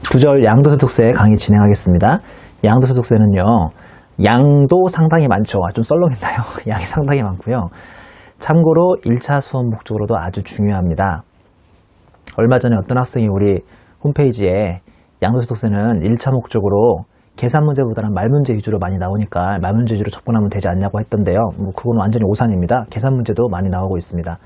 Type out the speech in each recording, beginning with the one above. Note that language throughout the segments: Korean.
두절 양도소득세 강의 진행하겠습니다. 양도소득세는요, 양도 상당히 많죠. 좀 썰렁했나요? 양이 상당히 많고요. 참고로 1차 수업 목적으로도 아주 중요합니다. 얼마 전에 어떤 학생이 우리 홈페이지에 양도소득세는 1차 목적으로 계산 문제보다는 말 문제 위주로 많이 나오니까 말 문제 위주로 접근하면 되지 않냐고 했던데요. 그건 완전히 오산입니다. 계산 문제도 많이 나오고 있습니다.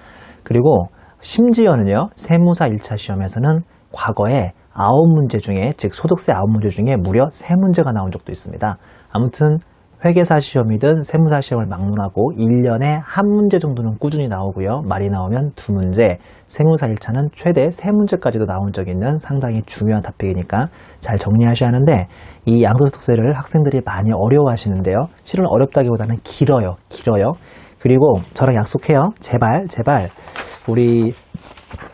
그리고 심지어는요, 세무사 1차 시험에서는 과거에 9문제 중에, 즉 소득세 9문제 중에 무려 3문제가 나온 적도 있습니다. 아무튼 회계사 시험이든 세무사 시험을 막론하고 1년에 1문제 정도는 꾸준히 나오고요. 많이 나오면 2문제, 세무사 1차는 최대 3문제까지도 나온 적이 있는 상당히 중요한 토픽이니까 잘 정리하셔야 하는데, 이 양도소득세를 학생들이 많이 어려워하시는데요. 실은 어렵다기보다는 길어요. 그리고 저랑 약속해요. 제발 우리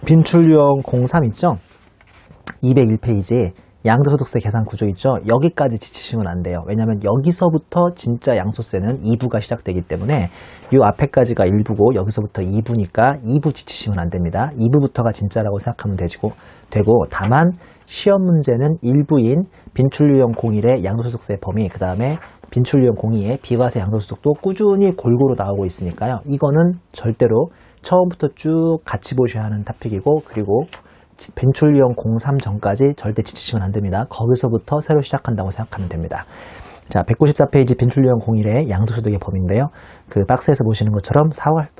빈출유형 03 있죠? 201페이지 양도소득세 계산 구조 있죠? 여기까지 지치시면 안 돼요. 왜냐하면 여기서부터 진짜 양소세는 2부가 시작되기 때문에 이 앞에까지가 1부고 여기서부터 2부니까 2부 지치시면 안 됩니다. 2부부터가 진짜라고 생각하면 되고 다만 시험 문제는 1부인 빈출유형 01의 양도소득세 범위, 그 다음에 빈출유형 02의 비과세 양도소득도 꾸준히 골고루 나오고 있으니까요. 이거는 절대로 처음부터 쭉 같이 보셔야 하는 토픽이고, 그리고 빈출유형 03 전까지 절대 지치시면 안 됩니다. 거기서부터 새로 시작한다고 생각하면 됩니다. 자, 194페이지 빈출유형 01의 양도소득의 범위인데요. 그 박스에서 보시는 것처럼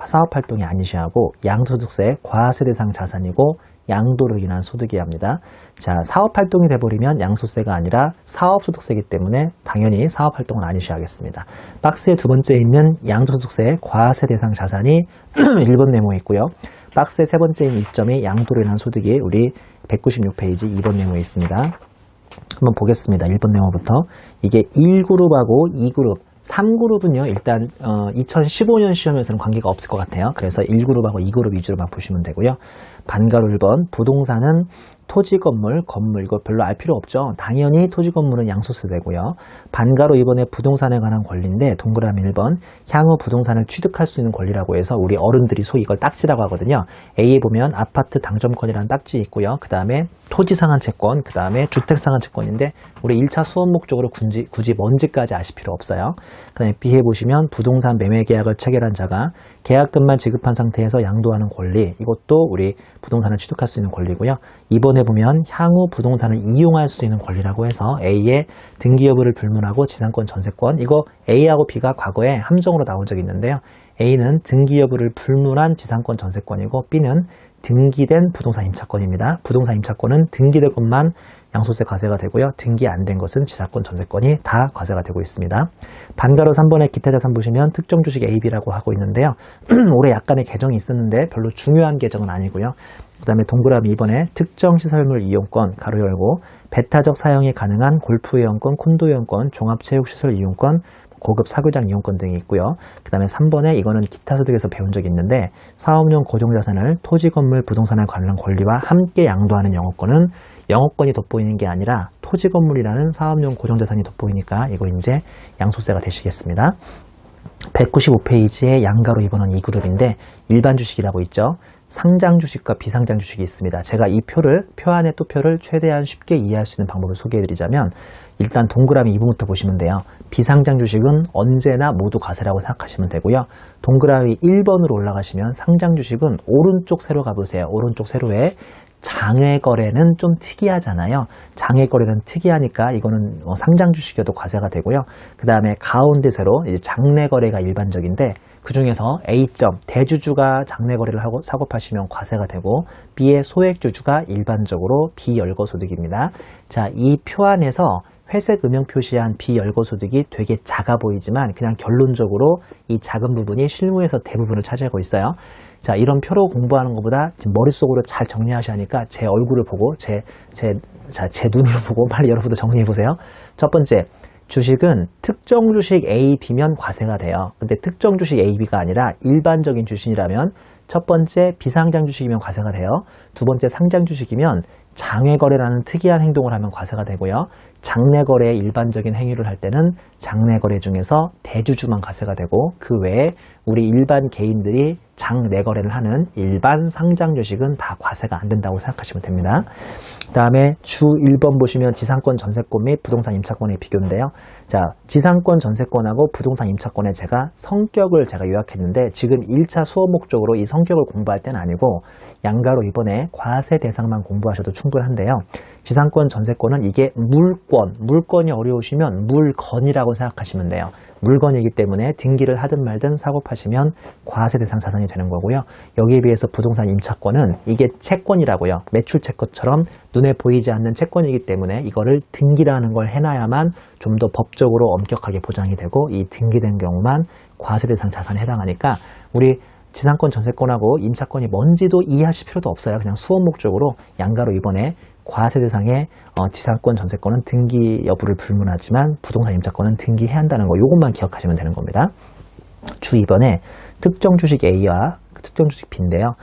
사업활동이 아니셔야 하고 양도소득세 과세 대상 자산이고 양도로 인한 소득이어야 합니다. 자, 사업활동이 돼버리면 양소세가 아니라 사업소득세이기 때문에 당연히 사업활동은 아니셔야 하겠습니다. 박스의 두 번째 있는 양도소득세 과세 대상 자산이 1번 네모에 있고요. 박스의 세 번째 있는 이점이 양도로 인한 소득이 우리 196페이지 2번 네모에 있습니다. 한번 보겠습니다. 1번 네모부터. 이게 1그룹하고 2그룹, 3그룹은요, 일단 2015년 시험에서는 관계가 없을 것 같아요. 그래서 1그룹하고 2그룹 위주로만 보시면 되고요. 반가로 1번, 부동산은 토지, 건물, 이거 별로 알 필요 없죠. 당연히 토지, 건물은 양소세 되고요. 반가로 2번에 부동산에 관한 권리인데, 동그라미 1번, 향후 부동산을 취득할 수 있는 권리라고 해서 우리 어른들이 소위 이걸 딱지라고 하거든요. A에 보면 아파트 당첨권이라는 딱지 있고요. 그 다음에 토지 상한 채권, 그 다음에 주택 상한 채권인데, 우리 1차 수업 목적으로 굳이 뭔지까지 아실 필요 없어요. 그 다음에 B에 보시면 부동산 매매 계약을 체결한 자가 계약금만 지급한 상태에서 양도하는 권리, 이것도 우리 부동산을 취득할 수 있는 권리고요. 2번에 보면 향후 부동산을 이용할 수 있는 권리라고 해서 A의 등기 여부를 불문하고 지상권 전세권, 이거 A하고 B가 과거에 함정으로 나온 적이 있는데요. A는 등기 여부를 불문한 지상권 전세권이고 B는 등기된 부동산 임차권입니다. 부동산 임차권은 등기된 것만 양소세 과세가 되고요. 등기 안 된 것은 지상권 전세권이 다 과세가 되고 있습니다. 반가로 3번에 기타 자산 보시면 특정 주식 AB라고 하고 있는데요. 올해 약간의 개정이 있었는데 별로 중요한 개정은 아니고요. 그 다음에 동그라미 2번에 특정 시설물 이용권 가로 열고 배타적 사용이 가능한 골프 이용권, 콘도 이용권, 종합체육시설 이용권, 고급 사교장 이용권 등이 있고요. 그 다음에 3번에 이거는 기타 소득에서 배운 적이 있는데 사업용 고정자산을 토지, 건물, 부동산에 관련 권리와 함께 양도하는 영업권은 영업권이 돋보이는 게 아니라 토지, 건물이라는 사업용 고정자산이 돋보이니까 이거 이제 양소세가 되시겠습니다. 195페이지에 양가로 2번은 2그룹인데 일반 주식이라고 있죠. 상장 주식과 비상장 주식이 있습니다. 제가 이 표 안에 또 표를 최대한 쉽게 이해할 수 있는 방법을 소개해드리자면 일단 동그라미 2번부터 보시면 돼요. 비상장 주식은 언제나 모두 과세라고 생각하시면 되고요. 동그라미 1번으로 올라가시면 상장 주식은 오른쪽 세로 가보세요. 오른쪽 세로에 장외거래는 좀 특이하잖아요. 장외거래는 특이하니까 이거는 상장 주식이어도 과세가 되고요. 그 다음에 가운데 세로 이제 장내거래가 일반적인데 그 중에서 A점 대주주가 장내거래를 하고 사고 파시면 과세가 되고 B의 소액주주가 일반적으로 비열거소득입니다. 자, 이 표 안에서 회색 음영 표시한 비열거소득이 되게 작아 보이지만 그냥 결론적으로 이 작은 부분이 실무에서 대부분을 차지하고 있어요. 자, 이런 표로 공부하는 것보다 지금 머릿속으로 잘 정리하셔야 하니까 제 얼굴을 보고 제 눈으로 보고 빨리 여러분도 정리해 보세요. 첫 번째, 주식은 특정 주식 A, B면 과세가 돼요. 근데 특정 주식 A, B가 아니라 일반적인 주식이라면 첫 번째 비상장 주식이면 과세가 돼요. 두 번째 상장 주식이면 장외거래라는 특이한 행동을 하면 과세가 되고요. 장내거래의 일반적인 행위를 할 때는 장내거래 중에서 대주주만 과세가 되고 그 외에 우리 일반 개인들이 장 내거래를 하는 일반 상장 주식은 다 과세가 안 된다고 생각하시면 됩니다. 그 다음에 주 1번 보시면 지상권 전세권 및 부동산 임차권의 비교인데요. 자, 지상권 전세권하고 부동산 임차권에 제가 성격을 요약했는데 지금 1차 수업 목적으로 이 성격을 공부할 때는 아니고 양가로 이번에 과세 대상만 공부하셔도 충분한데요. 지상권 전세권은 이게 물건이 어려우시면 물건이라고 생각하시면 돼요. 물건이기 때문에 등기를 하든 말든 사고 파시면 과세 대상 자산이 되는 거고요. 여기에 비해서 부동산 임차권은 이게 채권이라고요. 매출 채권처럼 눈에 보이지 않는 채권이기 때문에 이거를 등기라는 걸 해놔야만 좀 더 법적으로 엄격하게 보장이 되고 이 등기된 경우만 과세 대상 자산에 해당하니까 우리 지상권 전세권하고 임차권이 뭔지도 이해하실 필요도 없어요. 그냥 수업 목적으로 양가로 이번에 과세 대상의 지상권 전세권은 등기 여부를 불문하지만 부동산 임차권은 등기해야 한다는 거 요것만 기억하시면 되는 겁니다. 주 2번에 특정 주식 A와 특정 주식 B인데요.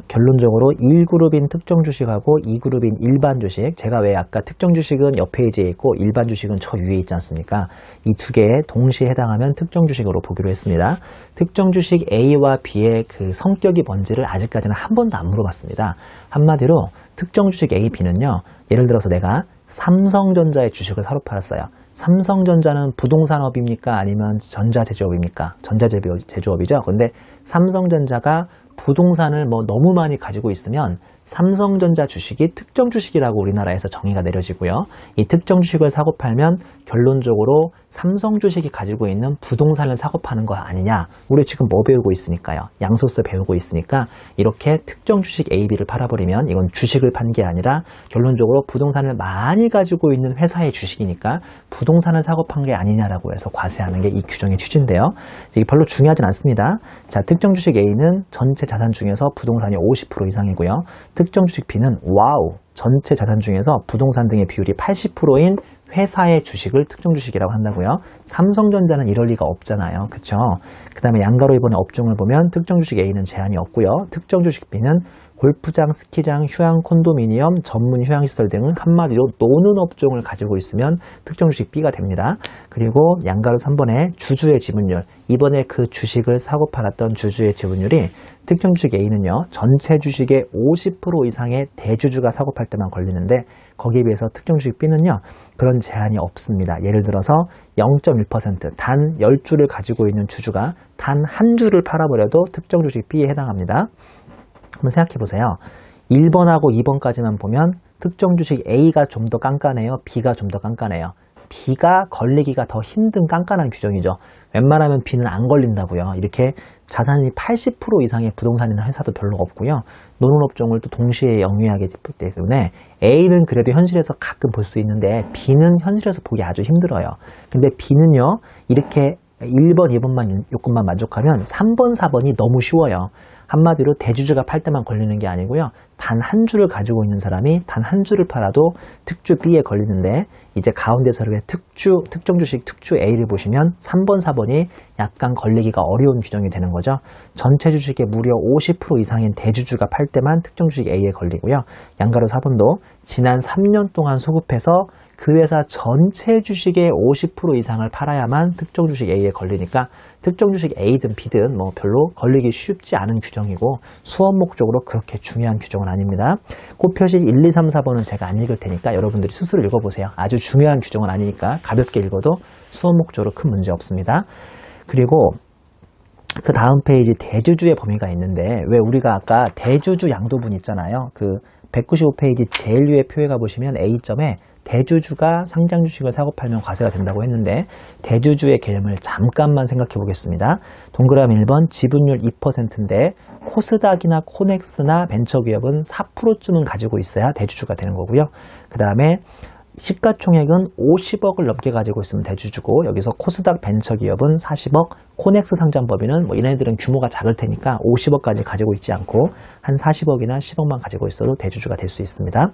결론적으로 1그룹인 특정 주식하고 2그룹인 일반 주식, 제가 왜 아까 특정 주식은 옆 페이지에 있고 일반 주식은 저 위에 있지 않습니까? 이 두 개에 동시에 해당하면 특정 주식으로 보기로 했습니다. 특정 주식 A와 B의 그 성격이 뭔지를 아직까지는 한 번도 안 물어봤습니다. 한마디로 특정 주식 A, B는요. 예를 들어서 내가 삼성전자의 주식을 사러 팔았어요. 삼성전자는 부동산업입니까? 아니면 전자제조업입니까? 전자제조업이죠. 근데 삼성전자가 부동산을 너무 많이 가지고 있으면 삼성전자 주식이 특정 주식이라고 우리나라에서 정의가 내려지고요. 이 특정 주식을 사고 팔면 결론적으로 삼성 주식이 가지고 있는 부동산을 사고 파는 거 아니냐. 우리 지금 뭐 배우고 있으니까요. 양소스 배우고 있으니까 이렇게 특정 주식 A, B를 팔아버리면 이건 주식을 판 게 아니라 결론적으로 부동산을 많이 가지고 있는 회사의 주식이니까 부동산을 사고 판 게 아니냐라고 해서 과세하는 게 이 규정의 취지인데요. 이게 별로 중요하진 않습니다. 자, 특정 주식 A는 전체 자산 중에서 부동산이 50% 이상이고요. 특정 주식 B는 전체 자산 중에서 부동산 등의 비율이 80%인 회사의 주식을 특정 주식이라고 한다고요. 삼성전자는 이럴 리가 없잖아요. 그쵸? 그 다음에 양가로 이번에 업종을 보면 특정 주식 A는 제한이 없고요. 특정 주식 B는 골프장, 스키장, 휴양, 콘도미니엄, 전문 휴양시설 등은 한마디로 노는 업종을 가지고 있으면 특정 주식 B가 됩니다. 그리고 양가로 3번에 주주의 지분율, 이번에 그 주식을 사고 팔았던 주주의 지분율이 특정 주식 A는요, 전체 주식의 50% 이상의 대주주가 사고 팔 때만 걸리는데 거기에 비해서 특정 주식 B는요, 그런 제한이 없습니다. 예를 들어서 0.1%, 단 10주를 가지고 있는 주주가 단 한 주를 팔아버려도 특정 주식 B에 해당합니다. 한번 생각해 보세요. 1번하고 2번까지만 보면 특정 주식 A가 좀 더 깐깐해요. B가 좀 더 깐깐해요. B가 걸리기가 더 힘든 깐깐한 규정이죠. 웬만하면 B는 안 걸린다고요. 이렇게 자산이 80% 이상의 부동산이나 회사도 별로 없고요. 노는 업종을 또 동시에 영위하게 되기 때문에 A는 그래도 현실에서 가끔 볼 수 있는데 B는 현실에서 보기 아주 힘들어요. 근데 B는요, 이렇게 1번, 2번만 요건만 만족하면 3번, 4번이 너무 쉬워요. 한마디로 대주주가 팔 때만 걸리는 게 아니고요. 단 한 주를 가지고 있는 사람이 단 한 주를 팔아도 특주 B에 걸리는데 이제 가운데서 이렇게 특정 주식 특주 A를 보시면 3번, 4번이 약간 걸리기가 어려운 규정이 되는 거죠. 전체 주식의 무려 50% 이상인 대주주가 팔 때만 특정 주식 A에 걸리고요. 양가로 4번도 지난 3년 동안 소급해서 그 회사 전체 주식의 50% 이상을 팔아야만 특정 주식 A에 걸리니까 특정 주식 A든 B든 별로 걸리기 쉽지 않은 규정이고 수업 목적으로 그렇게 중요한 규정은 아닙니다. 곱표시 1, 2, 3, 4번은 제가 안 읽을 테니까 여러분들이 스스로 읽어보세요. 아주 중요한 규정은 아니니까 가볍게 읽어도 수업 목적으로 큰 문제 없습니다. 그리고 그 다음 페이지 대주주의 범위가 있는데 왜 우리가 아까 대주주 양도분 있잖아요. 그 195페이지 제일 위에 표에 가보시면 A점에 대주주가 상장 주식을 사고 팔면 과세가 된다고 했는데 대주주의 개념을 잠깐만 생각해 보겠습니다. 동그라미 1번 지분율 2%인데 코스닥이나 코넥스나 벤처기업은 4%쯤은 가지고 있어야 대주주가 되는 거고요. 그 다음에 시가총액은 50억을 넘게 가지고 있으면 대주주고 여기서 코스닥 벤처기업은 40억, 코넥스 상장법인은 얘네들은 규모가 작을 테니까 50억까지 가지고 있지 않고 한 40억이나 10억만 가지고 있어도 대주주가 될 수 있습니다.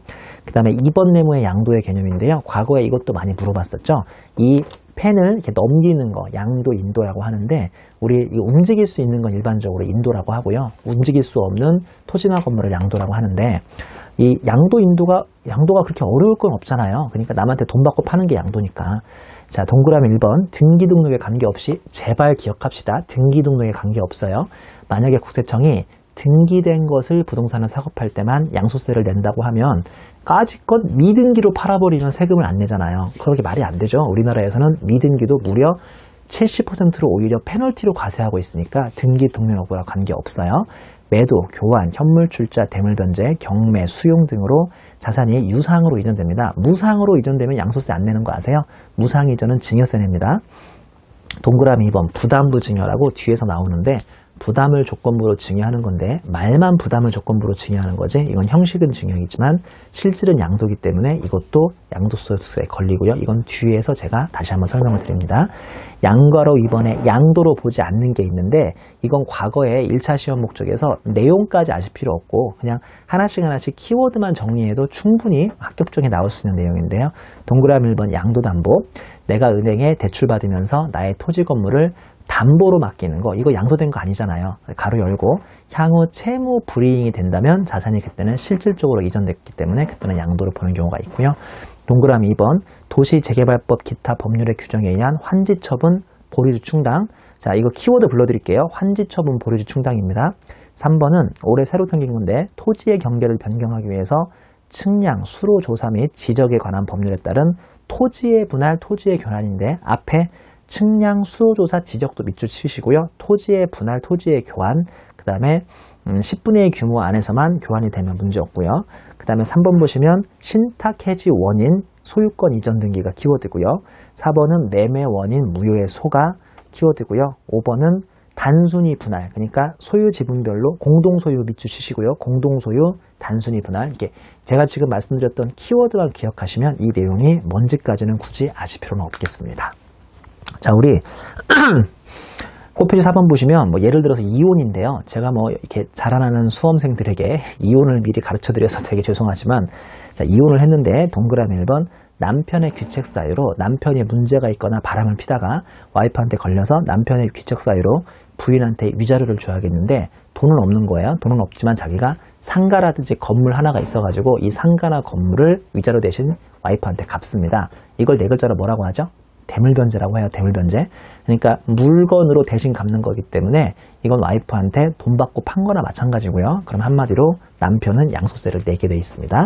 그 다음에 2번 내무의 양도의 개념인데요. 과거에 이것도 많이 물어봤었죠. 이 펜을 이렇게 넘기는 거, 양도, 인도라고 하는데 우리 움직일 수 있는 건 일반적으로 인도라고 하고요. 움직일 수 없는 토지나 건물을 양도라고 하는데 이 양도가 그렇게 어려울 건 없잖아요. 그러니까 남한테 돈 받고 파는 게 양도니까. 자, 동그라미 1번. 등기 등록에 관계없이 제발 기억합시다. 등기 등록에 관계없어요. 만약에 국세청이 등기된 것을 부동산을 사고팔 때만 양도세를 낸다고 하면 까짓것 미등기로 팔아버리면 세금을 안 내잖아요. 그렇게 말이 안 되죠. 우리나라에서는 미등기도 무려 70%로 오히려 페널티로 과세하고 있으니까 등기 등록 여부와 관계없어요. 매도, 교환, 현물 출자, 대물 변제, 경매, 수용 등으로 자산이 유상으로 이전됩니다. 무상으로 이전되면 양도세 안 내는 거 아세요? 무상 이전은 증여세 냅니다. 동그라미 2번 부담부 증여라고 뒤에서 나오는데 부담을 조건부로 증여하는 건데 말만 부담을 조건부로 증여하는 거지 이건 형식은 증여이지만 실질은 양도기 때문에 이것도 양도소득세에 걸리고요. 이건 뒤에서 제가 다시 한번 설명을 드립니다. 양가로 2번에 양도로 보지 않는 게 있는데 이건 과거에 1차 시험 목적에서 내용까지 아실 필요 없고 그냥 하나씩 키워드만 정리해도 충분히 합격점에 나올 수 있는 내용인데요. 동그라미 1번 양도담보 내가 은행에 대출받으면서 나의 토지 건물을 담보로 맡기는 거 이거 양도된 거 아니잖아요. 가로 열고 향후 채무 불이익이 된다면 자산이 그때는 실질적으로 이전됐기 때문에 그때는 양도를 보는 경우가 있고요. 동그라미 2번 도시재개발법 기타 법률의 규정에 의한 환지처분 보류주 충당 자 이거 키워드 불러드릴게요. 환지처분 보류주 충당입니다. 3번은 올해 새로 생긴 건데 토지의 경계를 변경하기 위해서 측량, 수로 조사 및 지적에 관한 법률에 따른 토지의 분할, 토지의 교환인데 앞에 측량, 수로조사, 지적도 밑줄 치시고요. 토지의 분할, 토지의 교환, 그 다음에 10분의 1 규모 안에서만 교환이 되면 문제 없고요. 그 다음에 3번 보시면 신탁 해지 원인, 소유권 이전 등기가 키워드고요. 4번은 매매 원인, 무효의 소가 키워드고요. 5번은 단순히 분할, 그러니까 소유 지분별로 공동소유 밑줄 치시고요. 공동소유, 단순히 분할. 이게 제가 지금 말씀드렸던 키워드만 기억하시면 이 내용이 뭔지까지는 굳이 아실 필요는 없겠습니다. 자, 우리 꽃필이 4번 보시면 뭐 예를 들어서 이혼인데요. 제가 뭐 이렇게 자라나는 수험생들에게 이혼을 미리 가르쳐 드려서 되게 죄송하지만 자, 이혼을 했는데 동그라미 1번 남편의 귀책 사유로 남편이 문제가 있거나 바람을 피다가 와이프한테 걸려서 남편의 귀책 사유로 부인한테 위자료를 줘야겠는데 돈은 없는 거예요. 돈은 없지만 자기가 상가라든지 건물 하나가 있어가지고 이 상가나 건물을 위자료 대신 와이프한테 갚습니다. 이걸 네 글자로 뭐라고 하죠? 대물변제라고 해요. 대물변제. 그러니까 물건으로 대신 갚는 거기 때문에 이건 와이프한테 돈 받고 판 거나 마찬가지고요. 그럼 한마디로 남편은 양도세를 내게 돼 있습니다.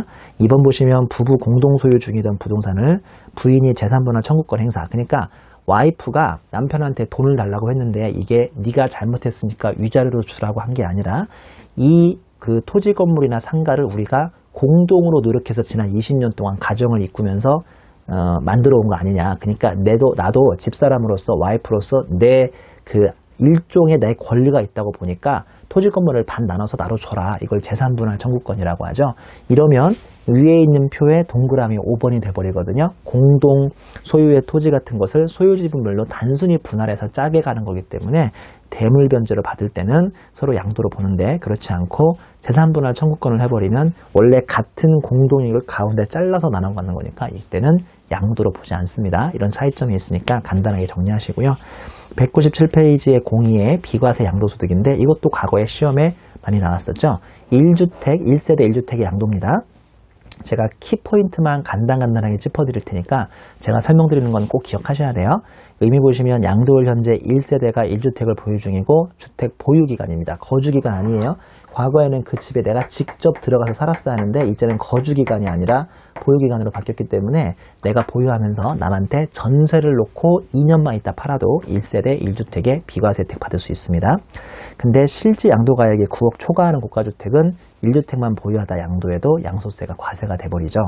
2번 보시면 부부 공동소유 중이던 부동산을 부인이 재산분할 청구권 행사. 그러니까 와이프가 남편한테 돈을 달라고 했는데 이게 네가 잘못했으니까 위자료로 주라고 한 게 아니라 이 그 토지 건물이나 상가를 우리가 공동으로 노력해서 지난 20년 동안 가정을 이꾸면서 만들어 온 거 아니냐. 그러니까 나도 집사람으로서 와이프로서 내 그 일종의 내 권리가 있다고 보니까 토지 건물을 반 나눠서 나로 줘라. 이걸 재산분할 청구권이라고 하죠. 이러면 위에 있는 표에 동그라미 5번이 돼버리거든요. 공동 소유의 토지 같은 것을 소유지분별로 단순히 분할해서 짜게 가는 거기 때문에 대물변제로 받을 때는 서로 양도로 보는데 그렇지 않고 재산분할 청구권을 해버리면 원래 같은 공동이익을 가운데 잘라서 나눠 갖는 거니까 이때는 양도로 보지 않습니다. 이런 차이점이 있으니까 간단하게 정리하시고요. 197페이지의 공의의 비과세 양도소득인데 이것도 과거에 시험에 많이 나왔었죠. 1주택, 1세대 1주택의 양도입니다. 제가 키포인트만 간단하게 짚어드릴 테니까 제가 설명드리는 건 꼭 기억하셔야 돼요. 의미 보시면 양도율 현재 1세대가 1주택을 보유 중이고 주택 보유기간입니다. 거주기간 아니에요. 과거에는 그 집에 내가 직접 들어가서 살았어야 하는데 이제는 거주기간이 아니라 보유기간으로 바뀌었기 때문에 내가 보유하면서 남한테 전세를 놓고 2년만 있다 팔아도 1세대 1주택에 비과세 혜택 받을 수 있습니다. 근데 실제 양도가액이 9억 초과하는 고가주택은 1주택만 보유하다 양도해도 양소세가 과세가 돼버리죠.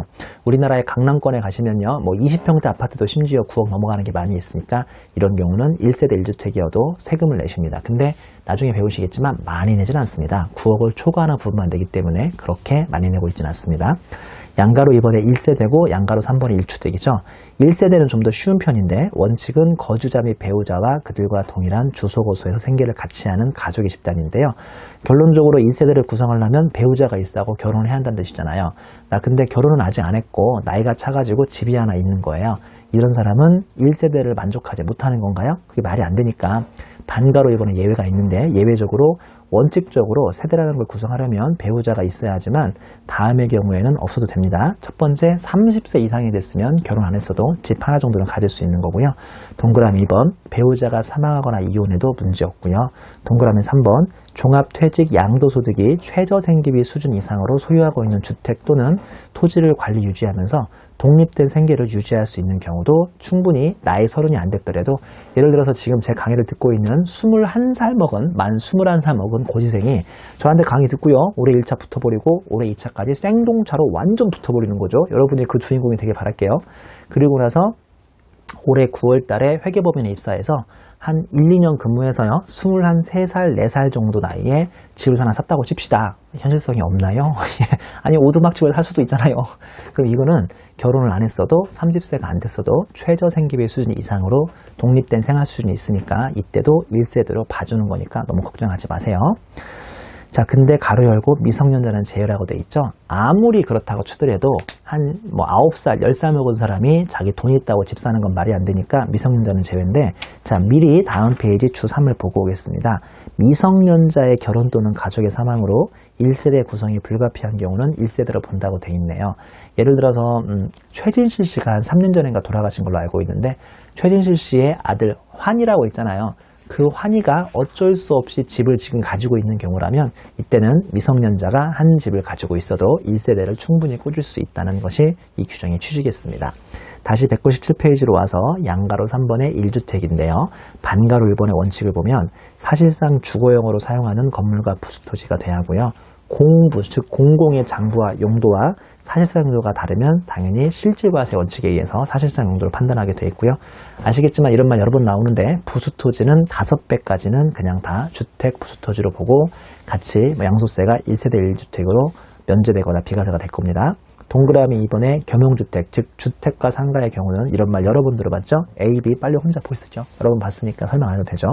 우리나라의 강남권에 가시면요, 뭐 20평대 아파트도 심지어 9억 넘어가는 게 많이 있으니까 이런 경우는 1세대 1주택이어도 세금을 내십니다. 근데 나중에 배우시겠지만 많이 내진 않습니다. 9억을 초과하는 부분만 내기 때문에 그렇게 많이 내고 있지는 않습니다. 양가로 이번에 1세대고 양가로 3번이 1주택이죠. 1세대는 좀 더 쉬운 편인데 원칙은 거주자 및 배우자와 그들과 동일한 주소고소에서 생계를 같이 하는 가족의 집단인데요. 결론적으로 1세대를 구성하려면 배우자가 있어하고 결혼을 해야 한다는 뜻이잖아요. 나 근데 결혼은 아직 안 했고 나이가 차가지고 집이 하나 있는 거예요. 이런 사람은 1세대를 만족하지 못하는 건가요? 그게 말이 안 되니까 반가로 이번에 예외가 있는데 예외적으로 원칙적으로 세대라는 걸 구성하려면 배우자가 있어야 하지만 다음의 경우에는 없어도 됩니다. 첫 번째, 30세 이상이 됐으면 결혼 안 했어도 집 하나 정도는 가질 수 있는 거고요. 동그라미 2번, 배우자가 사망하거나 이혼해도 문제 없고요. 동그라미 3번, 종합퇴직 양도소득이 최저생계비 수준 이상으로 소유하고 있는 주택 또는 토지를 관리 유지하면서 독립된 생계를 유지할 수 있는 경우도 충분히 나이 30이 안 됐더라도, 예를 들어서 지금 제 강의를 듣고 있는 21살 먹은, 만 21살 먹은 고시생이 저한테 강의 듣고요, 올해 1차 붙어버리고 올해 2차까지 생동차로 완전 붙어버리는 거죠. 여러분이 그 주인공이 되길 바랄게요. 그리고 나서 올해 9월 달에 회계법인에 입사해서 한 1, 2년 근무해서요, 23살, 4살 정도 나이에 집을 하나 샀다고 칩시다. 현실성이 없나요? 아니, 오두막집을 살 수도 있잖아요. 그럼 이거는 결혼을 안 했어도 30세가 안 됐어도 최저생계비 수준 이상으로 독립된 생활 수준이 있으니까 이때도 1세대로 봐주는 거니까 너무 걱정하지 마세요. 자, 근데 가로 열고 미성년자는 제외라고 돼 있죠. 아무리 그렇다고 치더라도 한 9살, 10살 먹은 사람이 자기 돈 있다고 집 사는 건 말이 안 되니까 미성년자는 제외인데, 자, 미리 다음 페이지 주 3을 보고 오겠습니다. 미성년자의 결혼 또는 가족의 사망으로 1세대 구성이 불가피한 경우는 1세대로 본다고 돼 있네요. 예를 들어서 최진실 씨가 한 3년 전인가 돌아가신 걸로 알고 있는데, 최진실 씨의 아들 환이라고 있잖아요. 그 환희가 어쩔 수 없이 집을 지금 가지고 있는 경우라면 이때는 미성년자가 한 집을 가지고 있어도 1세대를 충분히 꾸릴 수 있다는 것이 이 규정의 취지겠습니다. 다시 197페이지로 와서 양가로 3번의 1주택인데요. 반가로 1번의 원칙을 보면 사실상 주거용으로 사용하는 건물과 부수토지가 돼야 하고요. 공부, 즉 공공의 장부와 용도와 사실상 용도가 다르면 당연히 실질과세 원칙에 의해서 사실상 용도를 판단하게 되어 있고요. 아시겠지만 이런 말 여러 번 나오는데, 부수토지는 5배까지는 그냥 다 주택 부수토지로 보고 같이 양도세가 1세대 1주택으로 면제되거나 비과세가 될 겁니다. 동그라미 2번의 겸용주택, 즉 주택과 상가의 경우는 이런 말 여러 번 들어봤죠? A, B 빨리 혼자 보시죠. 여러 번 봤으니까 설명 안 해도 되죠.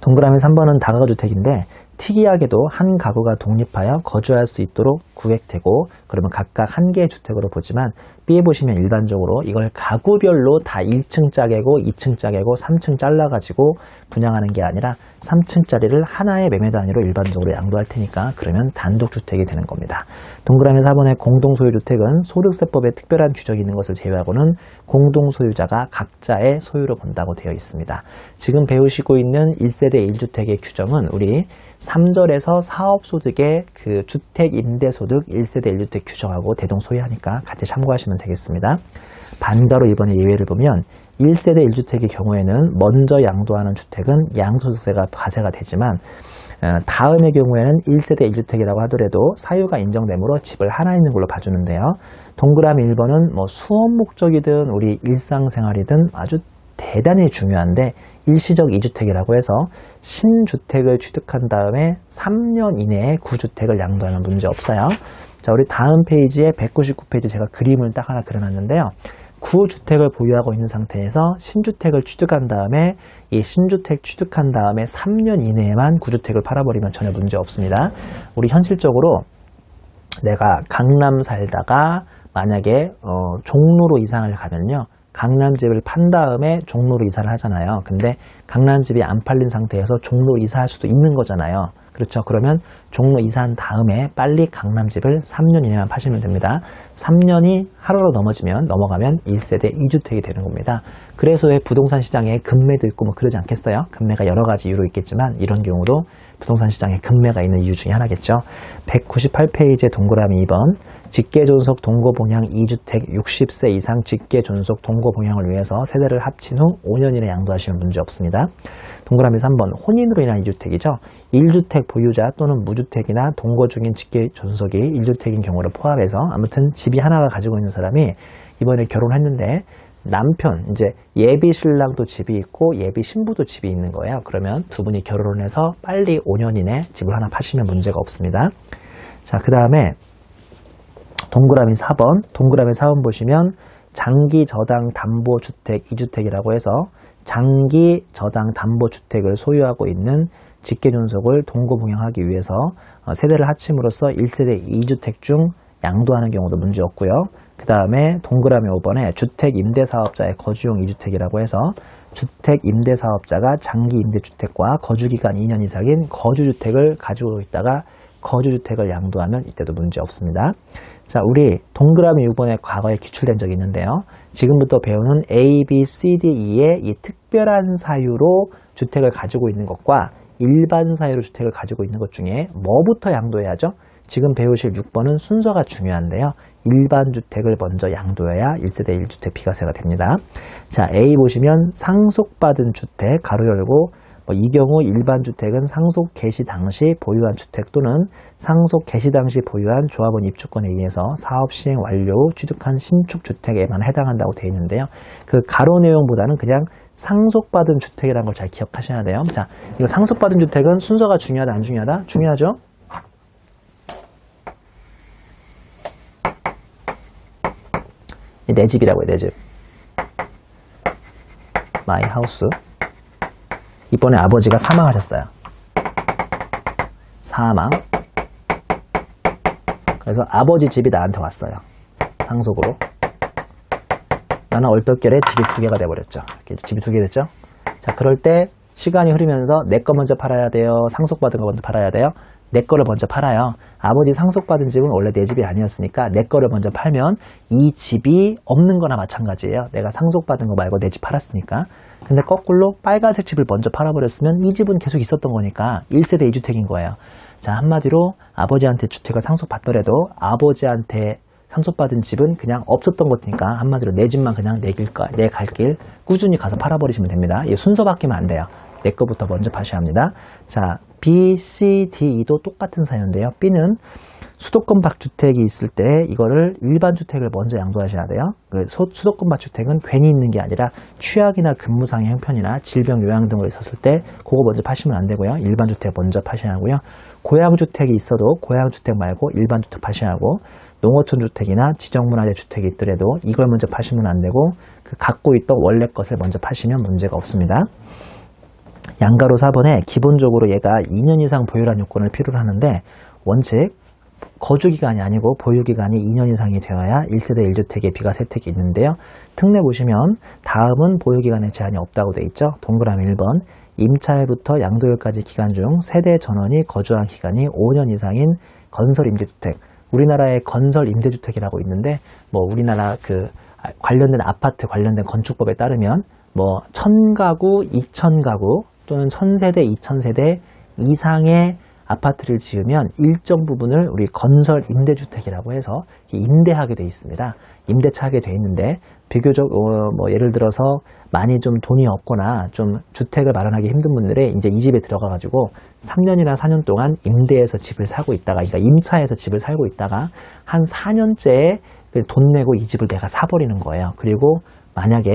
동그라미 3번은 다가구주택인데, 특이하게도 한 가구가 독립하여 거주할 수 있도록 구획되고, 그러면 각각 한 개의 주택으로 보지만 B에 보시면 일반적으로 이걸 가구별로 다 1층 짜개고 2층 짜개고 3층 잘라가지고 분양하는 게 아니라 3층짜리를 하나의 매매 단위로 일반적으로 양도할 테니까 그러면 단독주택이 되는 겁니다. 동그라미 4번의 공동소유주택은 소득세법에 특별한 규정이 있는 것을 제외하고는 공동소유자가 각자의 소유로 본다고 되어 있습니다. 지금 배우시고 있는 1세대 1주택의 규정은 우리 3절에서 사업소득의 그 주택임대소득 1세대 1주택 규정하고 대동소이하니까 같이 참고하시면 되겠습니다. 반가로 이번에 예외를 보면 1세대 1주택의 경우에는 먼저 양도하는 주택은 양도소득세가 과세가 되지만, 다음의 경우에는 1세대 1주택이라고 하더라도 사유가 인정되므로 집을 하나 있는 걸로 봐주는데요. 동그라미 1번은 수업 목적이든 우리 일상생활이든 아주 대단히 중요한데, 일시적 2주택이라고 해서 신주택을 취득한 다음에 3년 이내에 구주택을 양도하면 문제 없어요. 자, 우리 다음 페이지에 199페이지 제가 그림을 딱 하나 그려놨는데요. 구주택을 보유하고 있는 상태에서 신주택을 취득한 다음에 이 신주택 취득한 다음에 3년 이내에만 구주택을 팔아버리면 전혀 문제 없습니다. 우리 현실적으로 내가 강남 살다가 만약에 종로로 이사를 가면요, 강남집을 판 다음에 종로로 이사를 하잖아요. 근데 강남집이 안 팔린 상태에서 종로로 이사할 수도 있는 거잖아요. 그렇죠. 그러면 종로 이사한 다음에 빨리 강남집을 3년 이내만 파시면 됩니다. 3년이 하루로 넘어가면 1세대 2주택이 되는 겁니다. 그래서 왜 부동산 시장에 급매도 있고 그러지 않겠어요? 급매가 여러 가지 이유로 있겠지만 이런 경우도 부동산 시장에 급매가 있는 이유 중에 하나겠죠. 198페이지의 동그라미 2번, 직계존속 동거봉양 2주택 60세 이상 직계존속 동거봉양을 위해서 세대를 합친 후 5년 이내 양도하시면 문제 없습니다. 동그라미 3번, 혼인으로 인한 2주택이죠. 1주택 보유자 또는 무주택이나 동거 중인 직계존속이 1주택인 경우를 포함해서 아무튼 집이 하나가 가지고 있는 사람이 이번에 결혼했는데 남편, 이제 예비 신랑도 집이 있고 예비 신부도 집이 있는 거예요. 그러면 두 분이 결혼을 해서 빨리 5년 이내 집을 하나 파시면 문제가 없습니다. 자, 그 다음에 동그라미 4번, 동그라미 4번 보시면 장기 저당 담보주택 2주택이라고 해서 장기 저당 담보주택을 소유하고 있는 직계존속을 동거봉양하기 위해서 세대를 합침으로써 1세대 2주택 중 양도하는 경우도 문제 없고요. 그 다음에 동그라미 5번에 주택 임대사업자의 거주용 2주택이라고 해서 주택 임대사업자가 장기 임대주택과 거주기간 2년 이상인 거주주택을 가지고 있다가 거주주택을 양도하면 이때도 문제 없습니다. 자, 우리 동그라미 6번에 과거에 기출된 적이 있는데요. 지금부터 배우는 A, B, C, D, E의 이 특별한 사유로 주택을 가지고 있는 것과 일반 사유로 주택을 가지고 있는 것 중에 뭐부터 양도해야죠? 지금 배우실 6번은 순서가 중요한데요. 일반 주택을 먼저 양도해야 1세대 1주택 비과세가 됩니다. 자, A 보시면 상속받은 주택, 가로 열고 이 경우 일반 주택은 상속 개시 당시 보유한 주택 또는 상속 개시 당시 보유한 조합원 입주권에 의해서 사업 시행 완료 후 취득한 신축 주택에만 해당한다고 되어 있는데요. 그 가로 내용보다는 그냥 상속받은 주택이라는 걸 잘 기억하셔야 돼요. 자, 이거 상속받은 주택은 순서가 중요하다, 안 중요하다? 중요하죠? 내 집이라고 해요, 내 집. My house. 이번에 아버지가 사망하셨어요. 사망. 그래서 아버지 집이 나한테 왔어요. 상속으로. 나는 얼떨결에 집이 2개가 돼버렸죠. 이렇게 집이 2개 됐죠. 자, 그럴 때 시간이 흐르면서 내 거 먼저 팔아야 돼요? 상속받은 거 먼저 팔아야 돼요? 내 거를 먼저 팔아요. 아버지 상속받은 집은 원래 내 집이 아니었으니까 내 거를 먼저 팔면 이 집이 없는 거나 마찬가지예요. 내가 상속받은 거 말고 내 집 팔았으니까. 근데 거꾸로 빨간색 집을 먼저 팔아버렸으면 이 집은 계속 있었던 거니까 1세대 2주택인 거예요. 자, 한마디로 아버지한테 주택을 상속받더라도 아버지한테 상속받은 집은 그냥 없었던 것이니까 한마디로 내 집만 그냥 내 갈 길 꾸준히 가서 팔아버리시면 됩니다. 이 순서 바뀌면 안 돼요. 내 거부터 먼저 파셔야 합니다. 자, B, C, D, E도 똑같은 사유인데요. B는 수도권 박주택이 있을 때 이거를 일반 주택을 먼저 양도하셔야 돼요. 수도권 박주택은 괜히 있는 게 아니라 취약이나 근무상의 형편이나 질병, 요양 등으로 있었을 때 그거 먼저 파시면 안 되고요. 일반 주택 먼저 파셔야 하고요. 고양주택이 있어도 고양주택 말고 일반 주택 파셔야 하고, 농어촌 주택이나 지정문화재 주택이 있더라도 이걸 먼저 파시면 안 되고 그 갖고 있던 원래 것을 먼저 파시면 문제가 없습니다. 양가로 4번에 기본적으로 얘가 2년 이상 보유란 요건을 필요로 하는데 원칙 거주기간이 아니고 보유기간이 2년 이상이 되어야 1세대 1주택의 비과세 혜택이 있는데요. 특례 보시면 다음은 보유기간에 제한이 없다고 되어 있죠. 동그라미 1번 임차일부터 양도일까지 기간 중 세대 전원이 거주한 기간이 5년 이상인 건설 임대주택. 우리나라의 건설 임대주택이라고 있는데 우리나라 그 관련된 아파트 관련된 건축법에 따르면 1000가구, 2000가구 또는 1000세대, 2000세대 이상의 아파트를 지으면 일정 부분을 우리 건설 임대주택이라고 해서 임대하게 돼 있습니다. 임대차하게 돼 있는데 비교적 예를 들어서 많이 좀 돈이 없거나 좀 주택을 마련하기 힘든 분들이 이제 이 집에 들어가가지고 3년이나 4년 동안 임대해서 집을 사고 있다가, 그러니까 임차해서 집을 살고 있다가 한 4년째에 돈 내고 이 집을 내가 사버리는 거예요. 그리고 만약에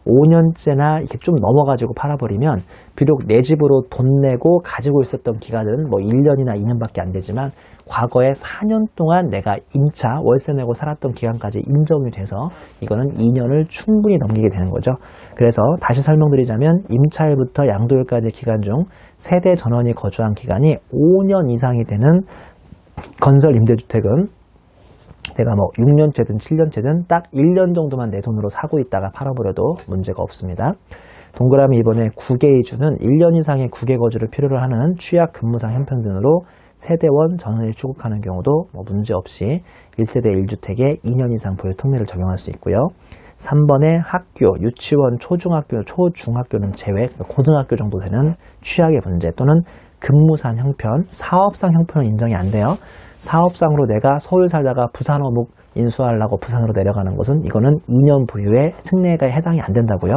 5년째나 이렇게 좀 넘어가지고 팔아버리면 비록 내 집으로 돈 내고 가지고 있었던 기간은 1년이나 2년밖에 안 되지만 과거에 4년 동안 내가 임차, 월세 내고 살았던 기간까지 인정이 돼서 이거는 2년을 충분히 넘기게 되는 거죠. 그래서 다시 설명드리자면 임차일부터 양도일까지 기간 중 세대 전원이 거주한 기간이 5년 이상이 되는 건설 임대주택은 내가 6년째든 7년째든 딱 1년 정도만 내 돈으로 사고 있다가 팔아버려도 문제가 없습니다. 동그라미 2번에 국외이주는 1년 이상의 국외 거주를 필요로 하는 취약 근무상 형편 등으로 세대원 전원을 추구하는 경우도 문제없이 1세대 1주택에 2년 이상 보유 특례를 적용할 수 있고요. 3번에 학교, 유치원, 초중학교는 제외, 고등학교 정도 되는 취약의 문제 또는 근무상 형편, 사업상 형편은 인정이 안 돼요. 사업상으로 내가 서울 살다가 부산 어묵 인수하려고 부산으로 내려가는 것은 이거는 2년 보유에 특례가 해당이 안 된다고요.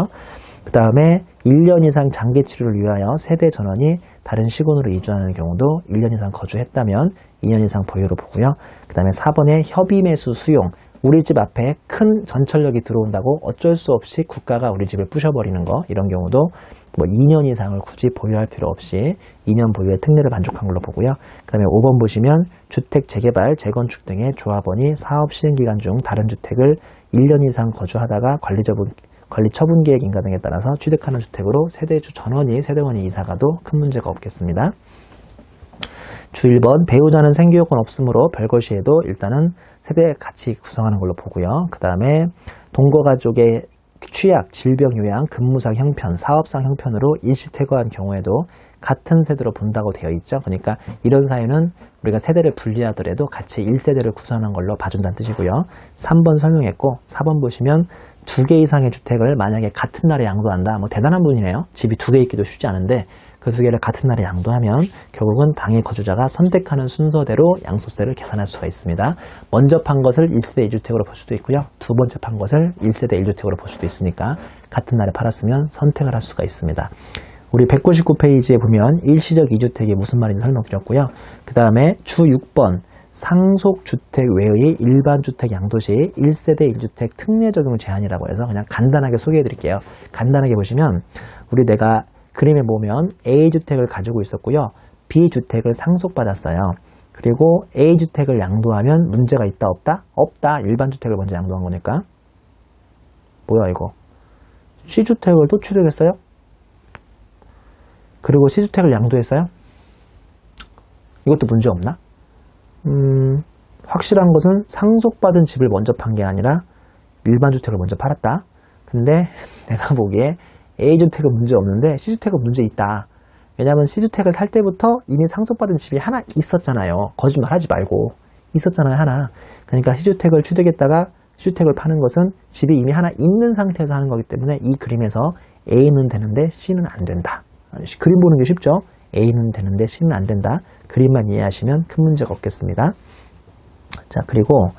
그 다음에 1년 이상 장기 치료를 위하여 세대 전원이 다른 시군으로 이주하는 경우도 1년 이상 거주했다면 2년 이상 보유로 보고요. 그 다음에 4번에 협의 매수 수용. 우리 집 앞에 큰 전철역이 들어온다고 어쩔 수 없이 국가가 우리 집을 부셔버리는 거, 이런 경우도 2년 이상을 굳이 보유할 필요 없이 2년 보유의 특례를 만족한 걸로 보고요. 그 다음에 5번 보시면 주택 재개발, 재건축 등의 조합원이 사업 시행기간 중 다른 주택을 1년 이상 거주하다가 관리 처분 계획 인가 등에 따라서 취득하는 주택으로 세대주 전원이 세대원이 이사가도 큰 문제가 없겠습니다. 주 1번 배우자는 생계요건 없으므로 별것이해도 일단은 세대 같이 구성하는 걸로 보고요. 그 다음에 동거가족의 취약, 질병, 요양, 근무상 형편, 사업상 형편으로 일시 퇴거한 경우에도 같은 세대로 본다고 되어 있죠. 그러니까 이런 사유는 우리가 세대를 분리하더라도 같이 1세대를 구성하는 걸로 봐준다는 뜻이고요. 3번 설명했고 4번 보시면 2개 이상의 주택을 만약에 같은 날에 양도한다. 뭐 대단한 분이네요. 집이 2개 있기도 쉽지 않은데 그 2개를 같은 날에 양도하면 결국은 당해 거주자가 선택하는 순서대로 양도세를 계산할 수가 있습니다. 먼저 판 것을 1세대 2주택으로 볼 수도 있고요. 두 번째 판 것을 1세대 1주택으로 볼 수도 있으니까 같은 날에 팔았으면 선택을 할 수가 있습니다. 우리 199페이지에 보면 일시적 2주택이 무슨 말인지 설명드렸고요. 그 다음에 주 6번 상속주택 외의 일반주택 양도 시 1세대 1주택 특례 적용 제한이라고 해서 그냥 간단하게 소개해 드릴게요. 간단하게 보시면 우리 내가 그림에 보면 A주택을 가지고 있었고요. B주택을 상속받았어요. 그리고 A주택을 양도하면 문제가 있다 없다? 없다. 일반주택을 먼저 양도한 거니까. 뭐야 이거. C주택을 또 취득했어요? 그리고 C주택을 양도했어요? 이것도 문제 없나? 확실한 것은 상속받은 집을 먼저 판 게 아니라 일반주택을 먼저 팔았다. 근데 내가 보기에 A주택은 문제 없는데 C주택은 문제 있다. 왜냐하면 C주택을 살 때부터 이미 상속받은 집이 하나 있었잖아요. 거짓말 하지 말고. 있었잖아요, 하나. 그러니까 C주택을 취득했다가 C주택을 파는 것은 집이 이미 하나 있는 상태에서 하는 거기 때문에 이 그림에서 A는 되는데 C는 안 된다. 그림 보는 게 쉽죠? A는 되는데 C는 안 된다. 그림만 이해하시면 큰 문제가 없겠습니다. 자, 그리고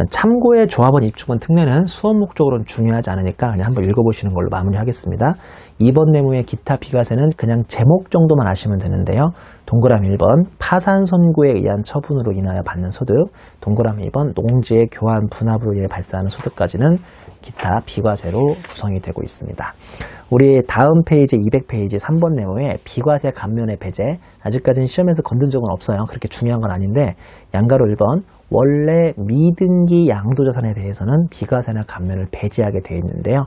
참고의 조합원 입주권 특례는 수업 목적으로는 중요하지 않으니까 그냥 한번 읽어보시는 걸로 마무리하겠습니다. 2번 내용의 기타 비과세는 그냥 제목 정도만 아시면 되는데요. 동그라미 1번 파산 선고에 의한 처분으로 인하여 받는 소득, 동그라미 2번 농지의 교환 분합으로 인해 발생하는 소득까지는 기타 비과세로 구성이 되고 있습니다. 우리 다음 페이지 200페이지 3번 내용에 비과세 감면의 배제, 아직까지는 시험에서 건든 적은 없어요. 그렇게 중요한 건 아닌데 양가로 1번 원래 미등기 양도자산에 대해서는 비과세나 감면을 배제하게 되어 있는데요.